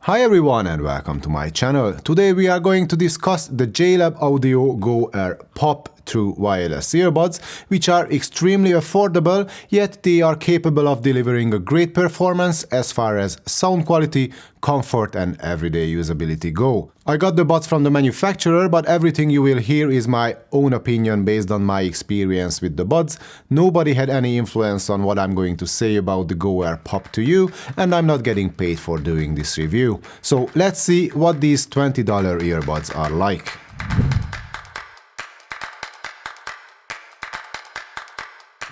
Hi everyone and welcome to my channel. Today we are going to discuss the JLab GO Air POP true wireless earbuds, which are extremely affordable, yet they are capable of delivering a great performance as far as sound quality, comfort and everyday usability go. I got the buds from the manufacturer, but everything you will hear is my own opinion based on my experience with the buds. Nobody had any influence on what I'm going to say about the GO Air POP to you, and I'm not getting paid for doing this review. So let's see what these $20 earbuds are like.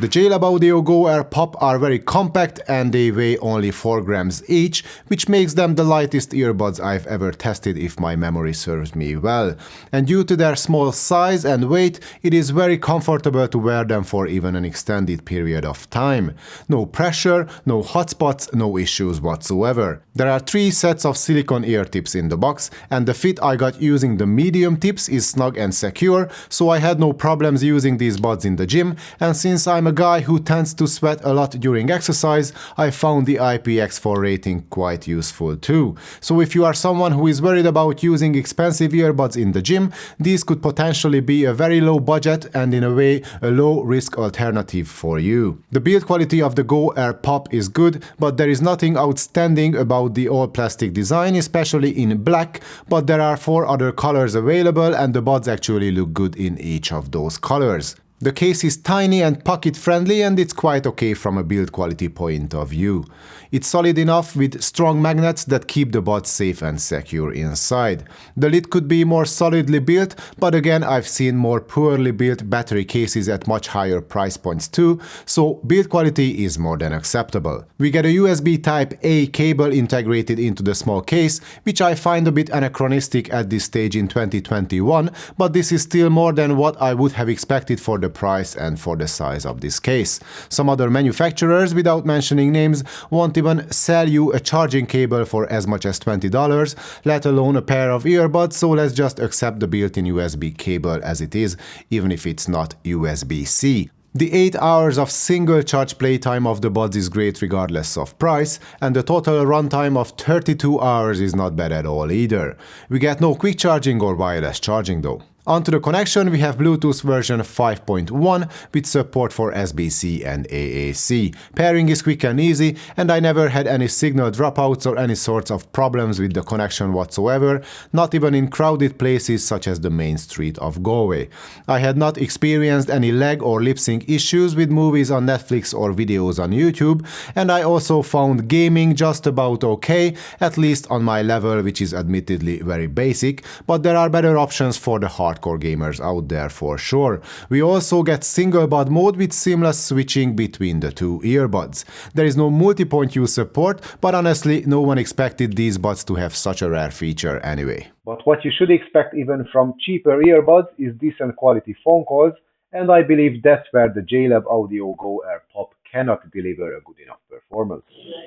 The JLab GO Air POP are very compact and they weigh only 4 grams each, which makes them the lightest earbuds I've ever tested if my memory serves me well. And due to their small size and weight, it is very comfortable to wear them for even an extended period of time. No pressure, no hotspots, no issues whatsoever. There are 3 sets of silicone ear tips in the box, and the fit I got using the medium tips is snug and secure, so I had no problems using these buds in the gym, and since I'm a guy who tends to sweat a lot during exercise, I found the IPX4 rating quite useful too. So if you are someone who is worried about using expensive earbuds in the gym, these could potentially be a very low budget and in a way a low risk alternative for you. The build quality of the GO Air POP is good, but there is nothing outstanding about the all plastic design, especially in black, but there are 4 other colors available and the buds actually look good in each of those colors. The case is tiny and pocket friendly and it's quite okay from a build quality point of view. It's solid enough with strong magnets that keep the buds safe and secure inside. The lid could be more solidly built, but again I've seen more poorly built battery cases at much higher price points too, so build quality is more than acceptable. We get a USB Type-A cable integrated into the small case, which I find a bit anachronistic at this stage in 2021, but this is still more than what I would have expected for the price and for the size of this case. Some other manufacturers, without mentioning names, won't even sell you a charging cable for as much as $20, let alone a pair of earbuds, so let's just accept the built-in USB cable as it is, even if it's not USB-C. The 8 hours of single charge playtime of the buds is great regardless of price, and the total runtime of 32 hours is not bad at all either. We get no quick charging or wireless charging though. Onto the connection, we have Bluetooth version 5.1 with support for SBC and AAC. Pairing is quick and easy, and I never had any signal dropouts or any sorts of problems with the connection whatsoever, not even in crowded places such as the main street of Galway. I had not experienced any lag or lip sync issues with movies on Netflix or videos on YouTube, and I also found gaming just about okay, at least on my level, which is admittedly very basic, but there are better options for the hardcore gamers out there for sure. We also get single bud mode with seamless switching between the 2 earbuds. There is no multi-point use support, but honestly no one expected these buds to have such a rare feature anyway. But what you should expect even from cheaper earbuds is decent quality phone calls, and I believe that's where the JLab GO Air POP cannot deliver a good enough performance.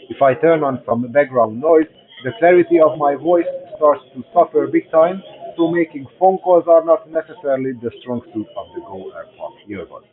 If I turn on some background noise, the clarity of my voice starts to suffer big time, so making phone calls are not necessarily the strong suit of the GO Air POP earbuds.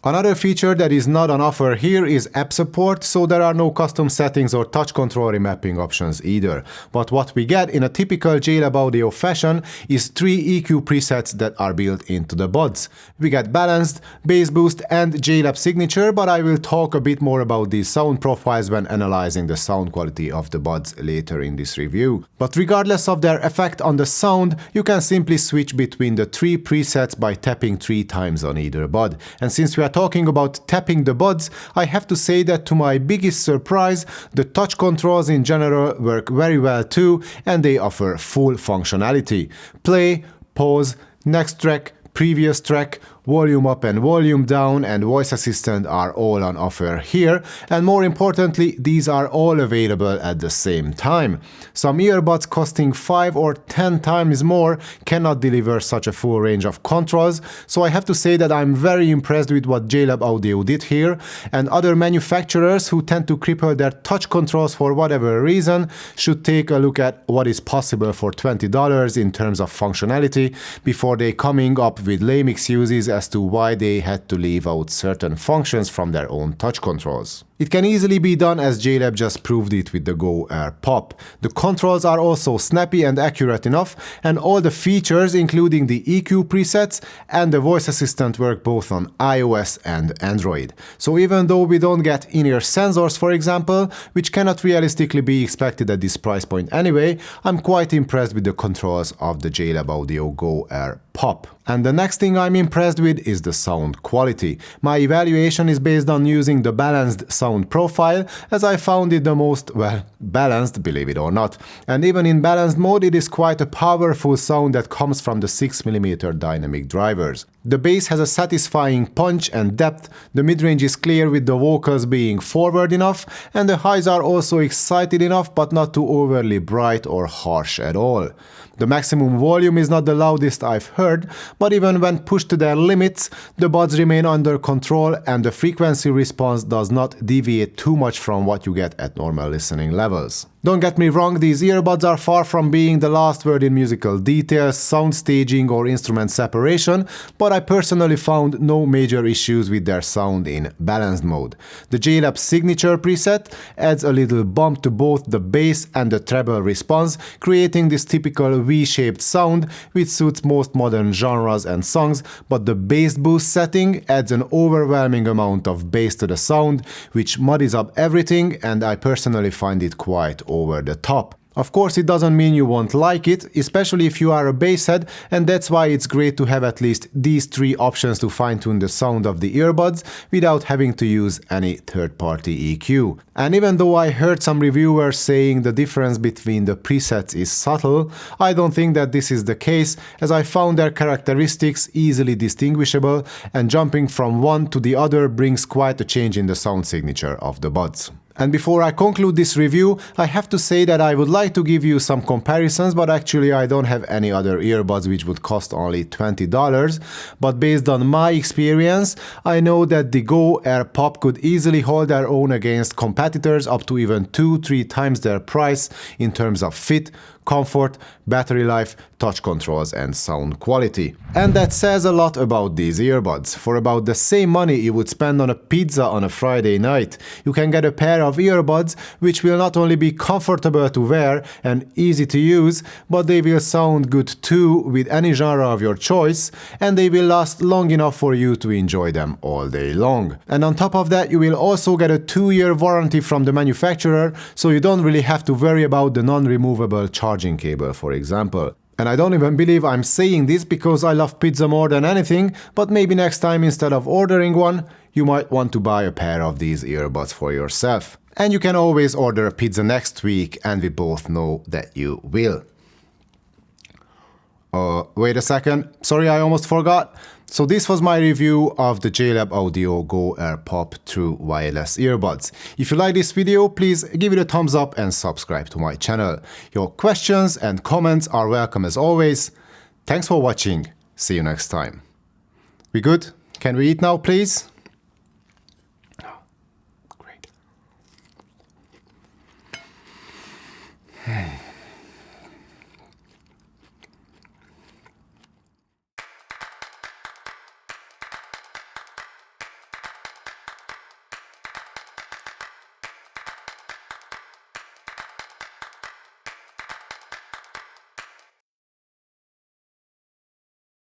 Another feature that is not on offer here is app support, so there are no custom settings or touch control remapping options either. But what we get in a typical JLab audio fashion is 3 EQ presets that are built into the buds. We get balanced, bass boost and JLab signature, but I will talk a bit more about these sound profiles when analyzing the sound quality of the buds later in this review. But regardless of their effect on the sound, you can simply switch between the 3 presets by tapping 3 times on either bud. And since we are talking about tapping the buds, I have to say that to my biggest surprise, the touch controls in general work very well too, and they offer full functionality. Play, pause, next track, previous track, volume up and volume down, and voice assistant are all on offer here, and more importantly, these are all available at the same time. Some earbuds costing 5 or 10 times more cannot deliver such a full range of controls, so I have to say that I'm very impressed with what JLab Audio did here, and other manufacturers who tend to cripple their touch controls for whatever reason should take a look at what is possible for $20 in terms of functionality before they coming up with lame excuses as to why they had to leave out certain functions from their own touch controls. It can easily be done, as JLab just proved it with the Go Air Pop. The controls are also snappy and accurate enough, and all the features including the EQ presets and the voice assistant work both on iOS and Android. So even though we don't get in-ear sensors, for example, which cannot realistically be expected at this price point anyway, I'm quite impressed with the controls of the JLab Audio Go Air Pop. And the next thing I'm impressed with is the sound quality. My evaluation is based on using the balanced sound profile, as I found it the most, well, balanced, believe it or not. And even in balanced mode, it is quite a powerful sound that comes from the 6mm dynamic drivers. The bass has a satisfying punch and depth, the mid-range is clear with the vocals being forward enough, and the highs are also excited enough but not too overly bright or harsh at all. The maximum volume is not the loudest I've heard, but even when pushed to their limits, the buds remain under control and the frequency response does not deviate too much from what you get at normal listening levels. Don't get me wrong, these earbuds are far from being the last word in musical details, sound staging or instrument separation, but I personally found no major issues with their sound in balanced mode. The JLab signature preset adds a little bump to both the bass and the treble response, creating this typical V-shaped sound which suits most modern genres and songs, but the bass boost setting adds an overwhelming amount of bass to the sound, which muddies up everything, and I personally find it quite over the top. Of course, it doesn't mean you won't like it, especially if you are a basshead, and that's why it's great to have at least these three options to fine-tune the sound of the earbuds without having to use any third-party EQ. And even though I heard some reviewers saying the difference between the presets is subtle, I don't think that this is the case, as I found their characteristics easily distinguishable, and jumping from one to the other brings quite a change in the sound signature of the buds. And before I conclude this review, I have to say that I would like to give you some comparisons, but actually I don't have any other earbuds which would cost only $20. But based on my experience, I know that the Go Air Pop could easily hold their own against competitors up to even 2-3 times their price in terms of fit, comfort, battery life, touch controls and sound quality. And that says a lot about these earbuds. For about the same money you would spend on a pizza on a Friday night, you can get a pair of earbuds which will not only be comfortable to wear and easy to use, but they will sound good too with any genre of your choice, and they will last long enough for you to enjoy them all day long. And on top of that, you will also get a 2-year warranty from the manufacturer, so you don't really have to worry about the non-removable charging cable, for example. And I don't even believe I'm saying this because I love pizza more than anything, but maybe next time instead of ordering one, you might want to buy a pair of these earbuds for yourself. And you can always order a pizza next week, and we both know that you will. Wait a second, sorry, I almost forgot. So this was my review of the JLab Audio Go Air Pop True Wireless Earbuds. If you like this video, please give it a thumbs up and subscribe to my channel. Your questions and comments are welcome as always. Thanks for watching. See you next time. We good? Can we eat now, please? Great.